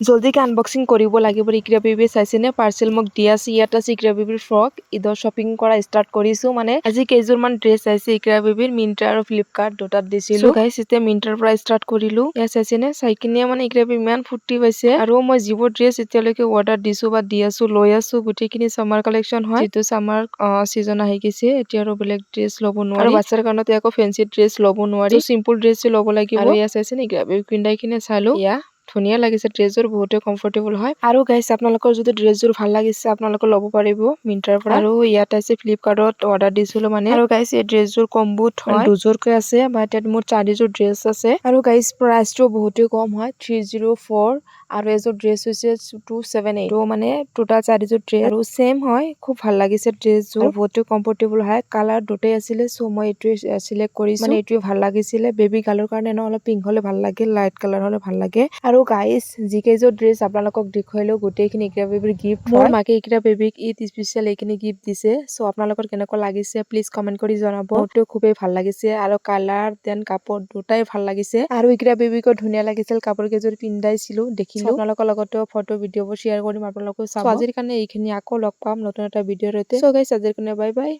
জলদিকে unboxing কৰিব লাগিব ইকৰা baby চাইছেনে parcel মোক দি আছে ইয়াত আছে ইকৰা বেবীৰ ফ্ৰক ঈদৰ শ্বপিং কৰা ষ্টাৰ্ট কৰিছো মানে আজি কেইজোৰমান ড্ৰেছ আছে ইকৰা বেবীৰ মিন্ত্ৰা আৰু ফ্লিপকাৰ্ট দুটাত দিছিলো গাইস এতিয়া মিন্ত্ৰাৰ পৰা ষ্টাৰ্ট কৰিলো ইয়াত চাইছেনে চাইকিনিয়া মানে ইকৰা বেবী ইমান ফুৰ্তি পাইছে আৰু মই যিবোৰ ড্ৰেছ এতিয়ালৈকে অৰ্ডাৰ দিছো বা দি আছো লৈ আছো গোটেইখিনি সামাৰ কালেকচন হয় যেটো সামাৰ সিজন আহি গৈছে এতিয়া আৰু বেলেগ ড্ৰেছ ল'ব নোৱাৰি আৰু বাচ্চাৰ কাৰণে আকৌ ফেন্সি ড্ৰেছ ল'ব নোৱাৰি সিম্পল ড্ৰেছ ল'ব লাগিব আৰু ইয়াত চাইছেনে ইকৰা বেবী পিন্ধাই কিনে চালো ইয়া ধুনিয়া লাগিছে ড্ৰেছৰ বহুতে কমফৰ্টেবল হয় আৰু গাইস আপোনালোকৰ যদি ড্ৰেছযোৰ ভাল লাগিছে আপোনালোকে ল'ব পাৰিব মিন্ত্ৰাৰ পৰা আৰু ইয়াত আছে ফ্লিপকাৰ্টত অৰ্ডাৰ দিছিলো মানে আৰু গাইস এই ড্ৰেছযোৰ কম্বোত হয় দুযোৰকৈ আছে বা ইয়াত মোৰ চাৰিযোৰ ড্ৰেছ আছে আৰু গাইস প্ৰাইচটো বহুতে কম হয় 304 আৰু এযোৰ ড্ৰেছ হৈছে 278 তো মানে টোটাল চাৰিযোৰ ড্ৰেছ আৰু সেম হয় খুব ভাল লাগিছে ড্ৰেছযোৰ বহুতে কমফৰ্টেবল হয় কালাৰ দুটাই আছিলে সো মই এইটোৱে সিলেক্ট কৰিছো মানে এইটোৱে ভাল লাগিছিলে বেবী গালৰ কাৰণে অলপ পিংক হলে ভাল লাগে লাইট কালাৰ হলে ভাল লাগে আৰু গাইস জিকেজৰ ড্ৰেছ আপোনালোকক দেখুৱাইলো গোটেইখিনি ইকৰা বেবীৰ গিফট মোৰ মাকে ইকৰা বেবীক ঈদ স্পেশাল এইখিনি গিফট দিছে সো আপোনালোকৰ কেনেকুৱা লাগিছে প্লিজ কমেন্ট কৰি জনাব মোৰটো খুবেই ভাল লাগিছে আৰু কালাৰ দেন কাপোৰ দুটাই ভাল লাগিছে আৰু ইকৰা বেবীকো ধুনিয়া লাগিছিল কাপোৰ কেইযোৰ পিন্ধাইছিলো দেখিলো আপোনালোকৰ লগতে ফটো ভিডিঅ'বোৰ শ্বেয়াৰ কৰিম আপোনালোকে চাব আজিৰ কাৰণে এইখিনি আকৌ লগ পাম নতুন এটা ভিডিঅ'ৰ সৈতে সো গাইস আজিৰ কাৰণে বাই বাই